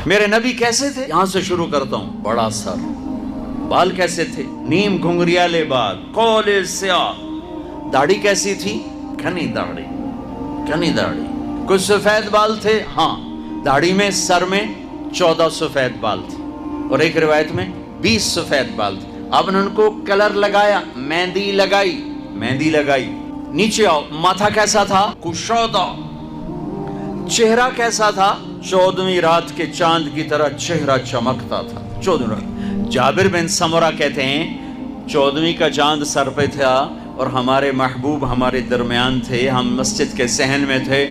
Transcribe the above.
मेरे नबी कैसे थे, यहां से शुरू करता हूं। बड़ा सर, बाल कैसे थे, नीम घुंघरियाले बाल, कोले स्याह। दाढ़ी कैसी थी, घनी दाढ़ी, घनी दाढ़ी। कुछ सफेद बाल थे, हाँ, दाढ़ी में, सर में 14 सफेद बाल थे, और एक रिवायत में 20 सफेद बाल थे। अब उनको कलर लगाया, मेहंदी लगाई, मेहंदी लगाई। नीचे आओ, माथा कैसा था, कुशौदा। चेहरा कैसा था, 14वीं रात के चांद की तरह चेहरा चमकता था। 14वीं रात। जाबिर बिन समरा कहते हैं 14वीं का चांद सर पे था और हमारे महबूब हमारे दरमियान थे, हम मस्जिद के सहन में थे।